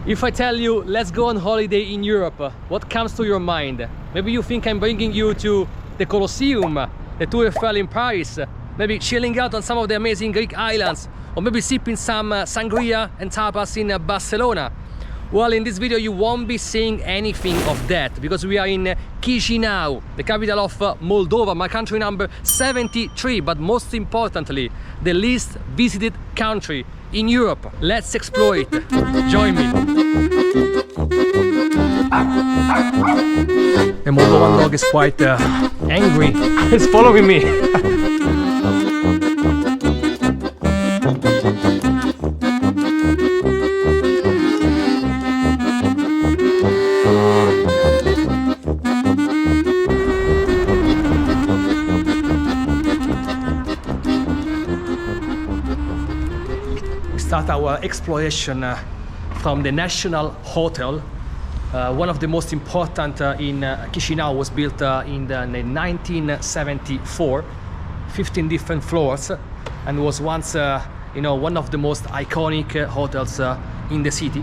If I tell you, let's go on holiday in Europe, what comes to your mind? Maybe you think I'm bringing you to the Colosseum, the Tour Eiffel in Paris, maybe chilling out on some of the amazing Greek islands, or maybe sipping some sangria and tapas in Barcelona. Well, in this video you won't be seeing anything of that, because we are in Chisinau, the capital of Moldova, my country number 73, but most importantly, the least visited country in Europe. Let's explore it. Join me. The Moldovan dog is quite angry. It's following me. Start our exploration from the National Hotel. One of the most important in Chisinau, was built in 1974, 15 different floors, and was once one of the most iconic hotels in the city,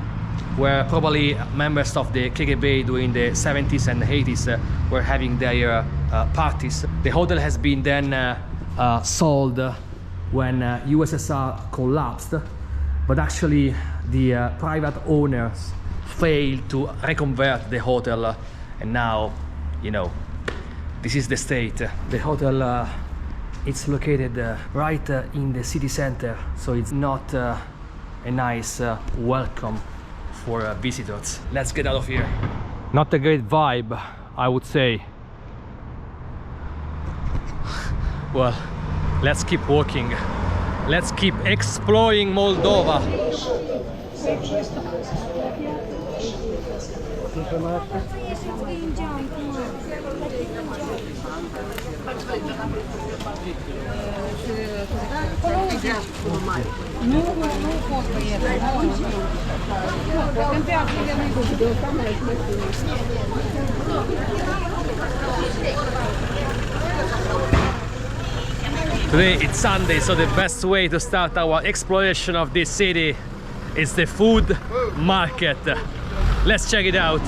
where probably members of the KGB during the 70s and 80s were having their parties. The hotel has been then sold when USSR collapsed, but actually the private owners failed to reconvert the hotel, and now, this is the state. The hotel, it's located right in the city center, so it's not a nice welcome for visitors. Let's get out of here. Not a great vibe, I would say. Well, let's keep walking. Let's keep exploring Moldova. Today it's Sunday, so the best way to start our exploration of this city is the food market. Let's check it out.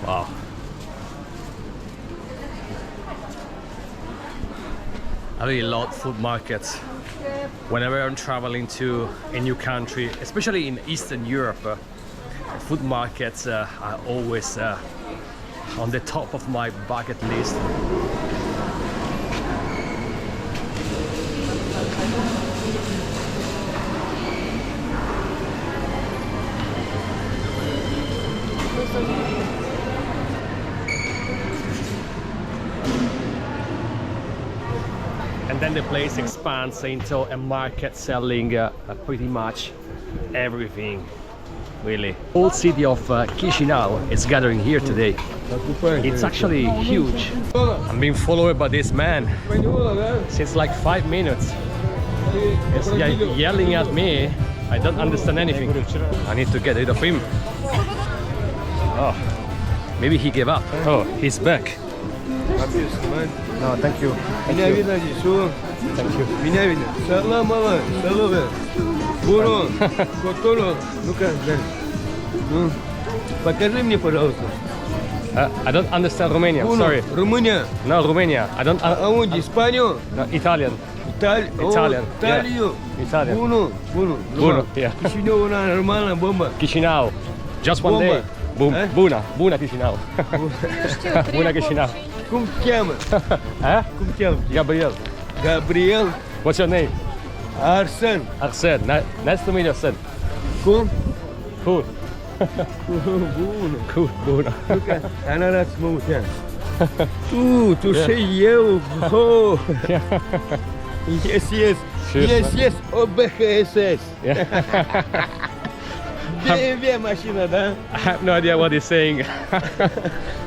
Wow. I really love food markets. Whenever I'm traveling to a new country, especially in Eastern Europe, food markets are always on the top of my bucket list. And then the place expands into a market selling pretty much everything, really. The whole city of Chisinau is gathering here today. It's actually huge. I'm being followed by this man since like 5 minutes. He's yelling at me. I don't understand anything. I need to get rid of him. Oh, maybe he gave up. Oh, he's back. No, thank you. Thank you. Thank you. Меня видно. Салам, мама, салам. Бурон, которо. Ну-ка, дай. Ну, покажи мне, пожалуйста. I don't understand Romanian. Sorry. Romania. No, Romania. I don't. Onde? Espanhol? No, Italian. Italian. Italian. Italian. Italian. Buono, buono. Buono, yeah. Chisinau, una normale bomba. Chisinau. Just one day. Boom. Buna. Buna Chisinau. Buna Chisinau. Como te chama? Como te chama? Gabriel. Gabriel. What's your name? Arsen. Arsen. Nice to meet you, Arsen. Cum? Cool. Buono. Cool. Buna. Nu-ка, она раз смутя. Tu și eu. Oh. Yes, yes. Yes, yes. OBHSS. BMW машина, да? I have no idea what he's saying.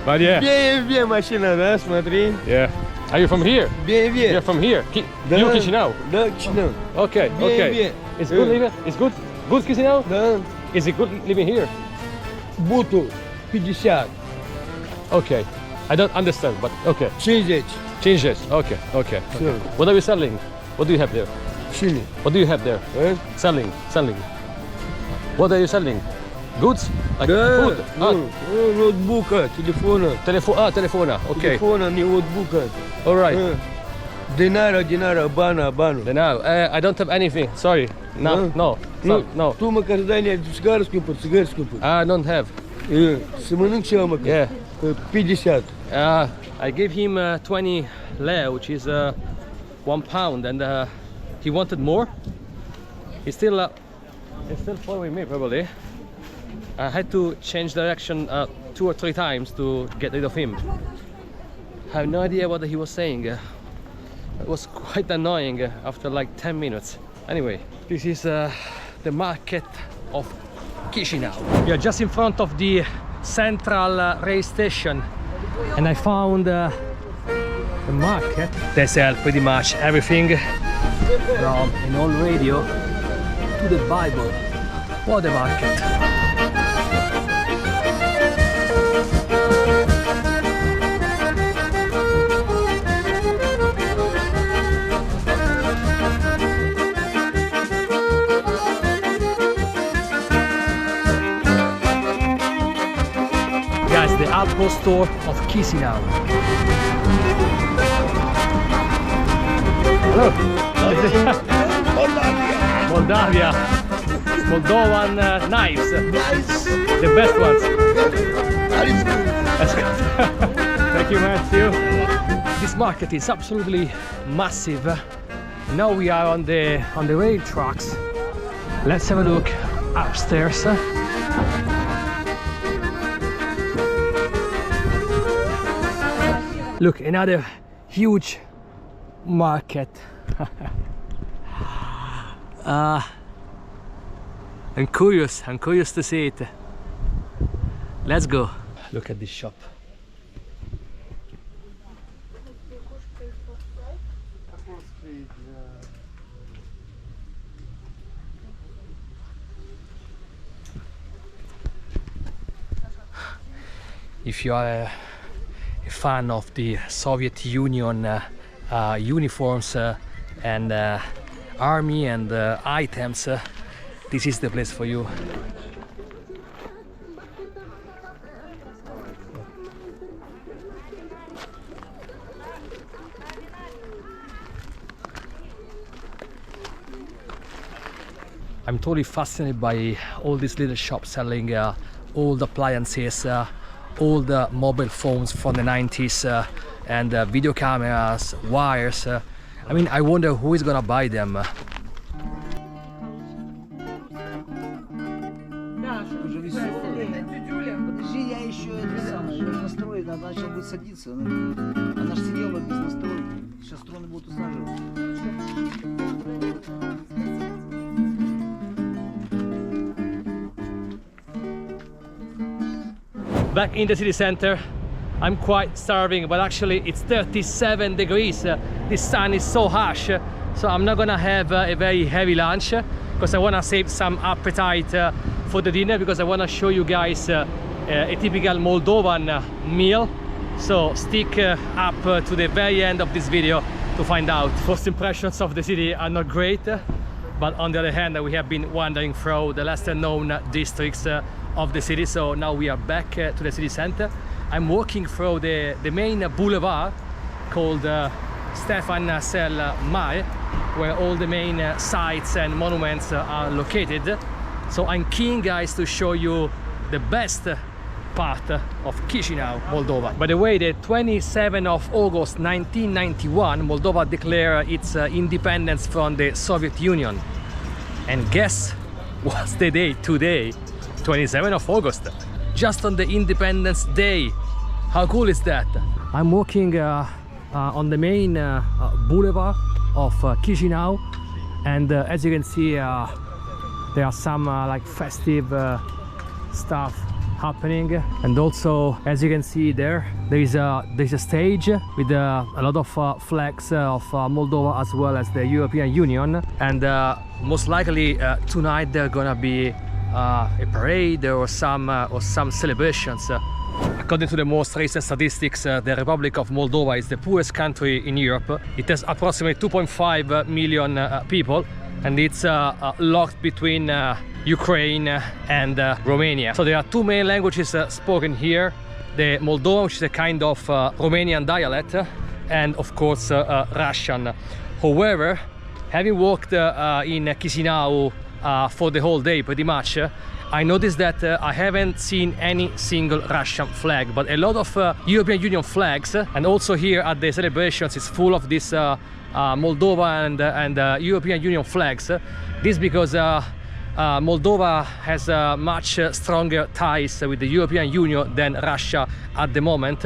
But yeah. BMW машина, да, смотри. Yeah. Are you from here? BMW. You're from here. Да. You Chisinau? Да, Chisinau. Okay, okay. It's good living? It's good? Good Chisinau? Да. Is it good living here? Butu. 50. Okay. I don't understand, but okay. 50. Changes. Okay. Sure. What are you selling? What do you have there? Cine? What do you have there? Eh? Selling. What are you selling? Goods? Like food? Nu, notebook, telefonă. Telefona. Okay. Telefonă, notebook. All right. Dinara, bana. Now, I don't have anything. Sorry. No. Tu măcar dai țigări scumpă. I don't have. Să mănânc ceva măcar. Yeah. 50. I gave him 20 leu, which is £1, and he wanted more. He's still following me probably. I had to change direction 2 or 3 times to get rid of him. I have no idea what he was saying. It was quite annoying after like 10 minutes. Anyway, this is the market of Chisinau. We are just in front of the central rail station, and I found the market. They sell pretty much everything from an old radio to the Bible. What a market! Guys, the outpost store of Chisinau. Hello. Moldavia. Moldovan knives. The best ones. That's good. Thank you, Matthew. This market is absolutely massive. Now we are on the rail tracks. Let's have a look upstairs. Look, another huge market. I'm curious to see it. Let's go. Look at this shop. If you are a fan of the Soviet Union uniforms and army and items, this is the place for you. I'm totally fascinated by all these little shops selling old appliances, old mobile phones from the 90s, and video cameras, wires. I mean, I wonder who is gonna buy them. Подожди, я еще это самое, я настрою, она сейчас будет садиться. Она же сидела без настройки. Сейчас струны будут усаживаться. Back in the city center, I'm quite starving, but actually it's 37 degrees. The sun is so harsh, so I'm not gonna have a very heavy lunch because I wanna save some appetite for the dinner, because I wanna show you guys a typical Moldovan meal. So stick up to the very end of this video to find out. First impressions of the city are not great, but on the other hand, we have been wandering through the lesser known districts of the city. So now we are back to the city center. I'm walking through the main boulevard called Stefan Cel Mare, where all the main sites and monuments are located. So I'm keen, guys, to show you the best part of Chisinau, Moldova. By the way, the 27th of August 1991, Moldova declared its independence from the Soviet Union. And guess what's the date today? 27th of August, just on the Independence Day. How cool is that? I'm walking on the main boulevard of Chisinau, and as you can see, there are some like festive stuff happening, and also, as you can see there is a stage with a lot of flags of Moldova as well as the European Union, and most likely tonight there are gonna be a parade or some celebrations. According to the most recent statistics, the Republic of Moldova is the poorest country in Europe. It has approximately 2.5 million people, and it's locked between Ukraine and Romania. So there are two main languages spoken here: the Moldovan, which is a kind of Romanian dialect, and of course Russian. However, having walked in Chisinau for the whole day pretty much, I noticed that I haven't seen any single Russian flag, but a lot of European Union flags, and also here at the celebrations it's full of this Moldova and European Union flags. This because Moldova has much stronger ties with the European Union than Russia at the moment,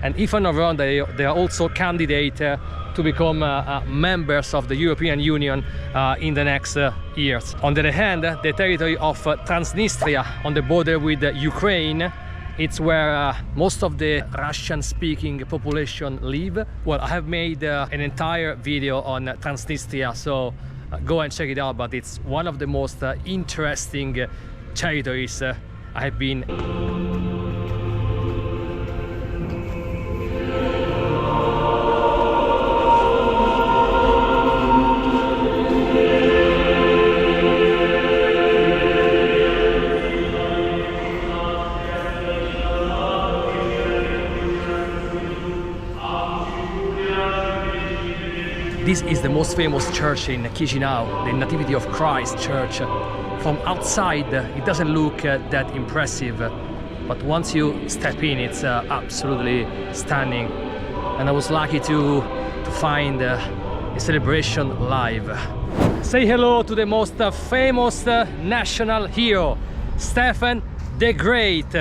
and if I'm not wrong, they are also candidate to become members of the European Union in the next years. On the other hand, the territory of Transnistria on the border with Ukraine, it's where most of the Russian-speaking population live. Well, I have made an entire video on Transnistria, so go and check it out, but it's one of the most interesting territories I have been. This is the most famous church in Chisinau, the Nativity of Christ Church. From outside, it doesn't look that impressive, but once you step in, it's absolutely stunning. And I was lucky to find a celebration live. Say hello to the most famous national hero, Stefan the Great.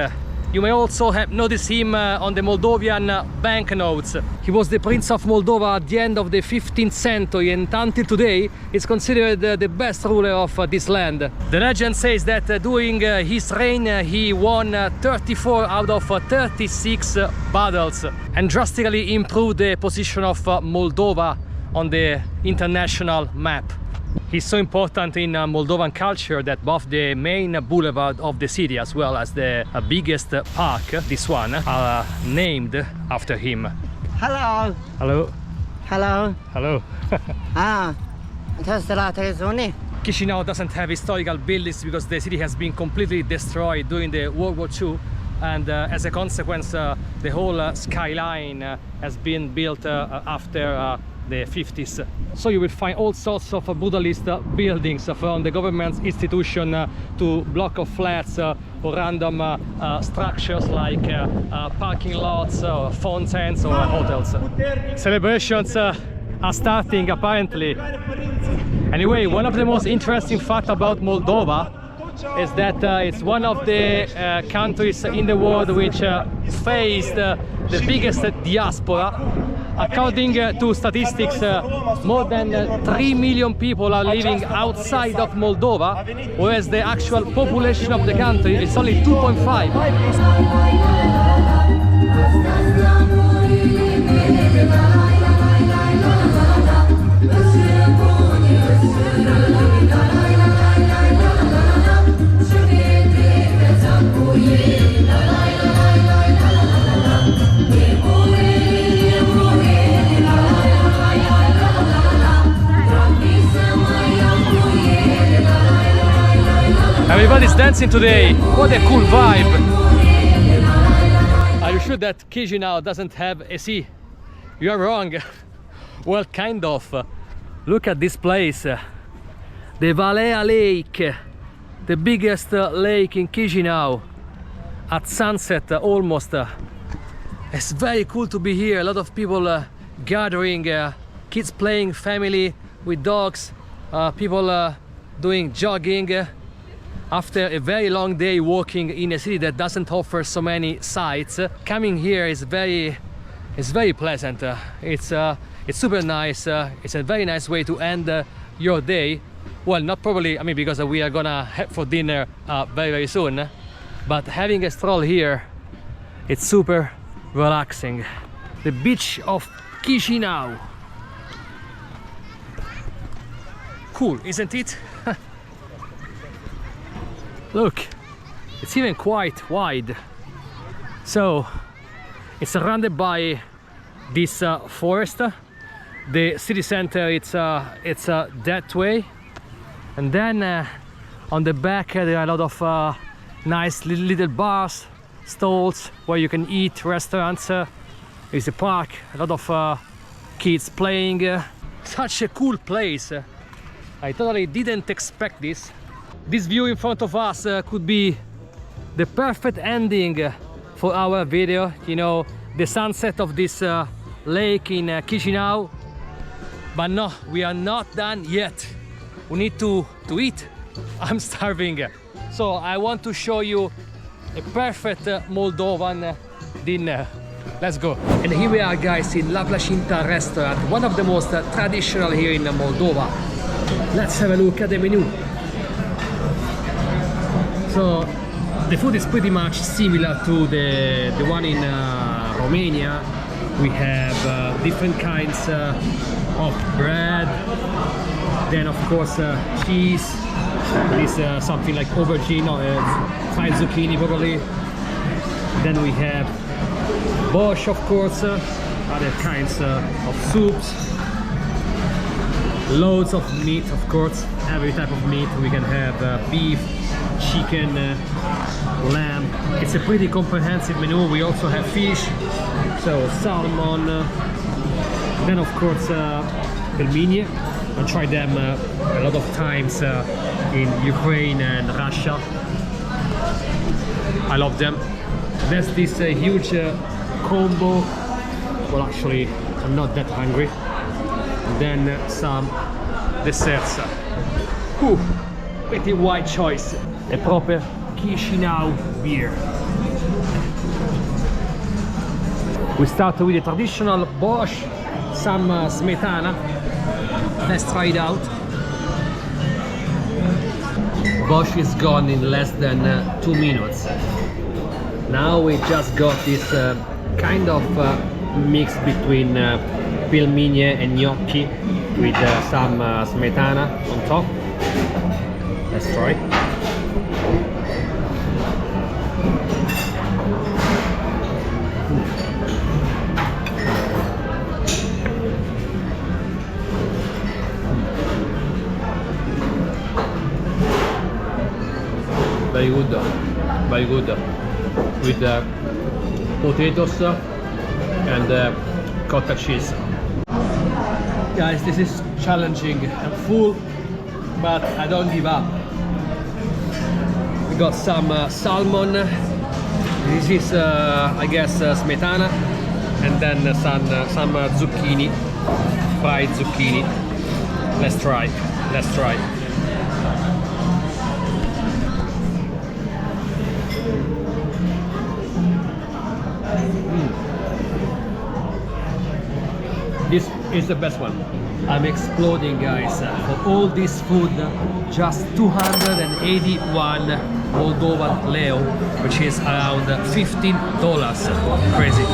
You may also have noticed him on the Moldovan banknotes. He was the Prince of Moldova at the end of the 15th century, and until today is considered the best ruler of this land. The legend says that during his reign he won 34 out of 36 battles and drastically improved the position of Moldova on the international map. He's so important in Moldovan culture that both the main boulevard of the city as well as the biggest park, this one, are named after him. Hello. Hello. Hello. Hello. Chisinau doesn't have historical buildings because the city has been completely destroyed during the World War II, and as a consequence the whole skyline has been built after the 50s. So you will find all sorts of brutalist buildings, from the government's institution to block of flats or random structures like parking lots or fountains or hotels. Celebrations are starting apparently. Anyway, one of the most interesting facts about Moldova is that it's one of the countries in the world which faced the biggest diaspora. According to statistics, more than 3 million people are living outside of Moldova, whereas the actual population of the country is only 2.5. Everybody's dancing today. What a cool vibe. Are you sure that Chisinau doesn't have a sea? You are wrong. Well, kind of. Look at this place. The Valea Lake, the biggest lake in Chisinau. At sunset almost. It's very cool to be here. A lot of people gathering, kids playing, family with dogs, people doing jogging. After a very long day walking in a city that doesn't offer so many sights, coming here is very pleasant. It's super nice. It's a very nice way to end your day. Well, not probably, I mean, because we are gonna head for dinner very soon, but having a stroll here, it's super relaxing. The beach of Chisinau. Cool, isn't it? Look, it's even quite wide. So it's surrounded by this forest. The city center, it's that way, and then on the back there are a lot of nice little bars, stalls where you can eat, restaurants. There's a park, a lot of kids playing. Such a cool place. I totally didn't expect this. This view in front of us could be the perfect ending for our video. You know, the sunset of this lake in Chisinau. But no, we are not done yet. We need to eat. I'm starving. So I want to show you a perfect Moldovan dinner. Let's go. And here we are, guys, in La Plasinta Restaurant, one of the most traditional here in Moldova. Let's have a look at the menu. So the food is pretty much similar to the one in Romania. We have different kinds of bread, then of course cheese. This something like aubergine or fried zucchini probably. Then we have borscht, of course, other kinds of soups, loads of meat, of course, every type of meat. We can have beef, chicken, lamb. It's a pretty comprehensive menu. We also have fish, so salmon, then of course pelmeni. I tried them a lot of times in Ukraine and Russia. I love them. There's this huge combo. Well, actually, I'm not that hungry. And then some desserts. Ooh, pretty wide choice. A proper Chisinau beer. We start with the traditional borscht, some smetana. Let's try it out. Borscht is gone in less than 2 minutes. Now we just got this kind of mix between pelmeni and gnocchi with some smetana on top. Let's try. Very good, very good, with potatoes and cottage cheese. Guys, this is challenging. I'm full, but I don't give up. We got some salmon. This is, I guess, smetana, and then some zucchini, fried zucchini. Let's try. Let's try. This is the best one. I'm exploding, guys. For all this food, just 281 Moldovan leu, which is around $15. Crazy.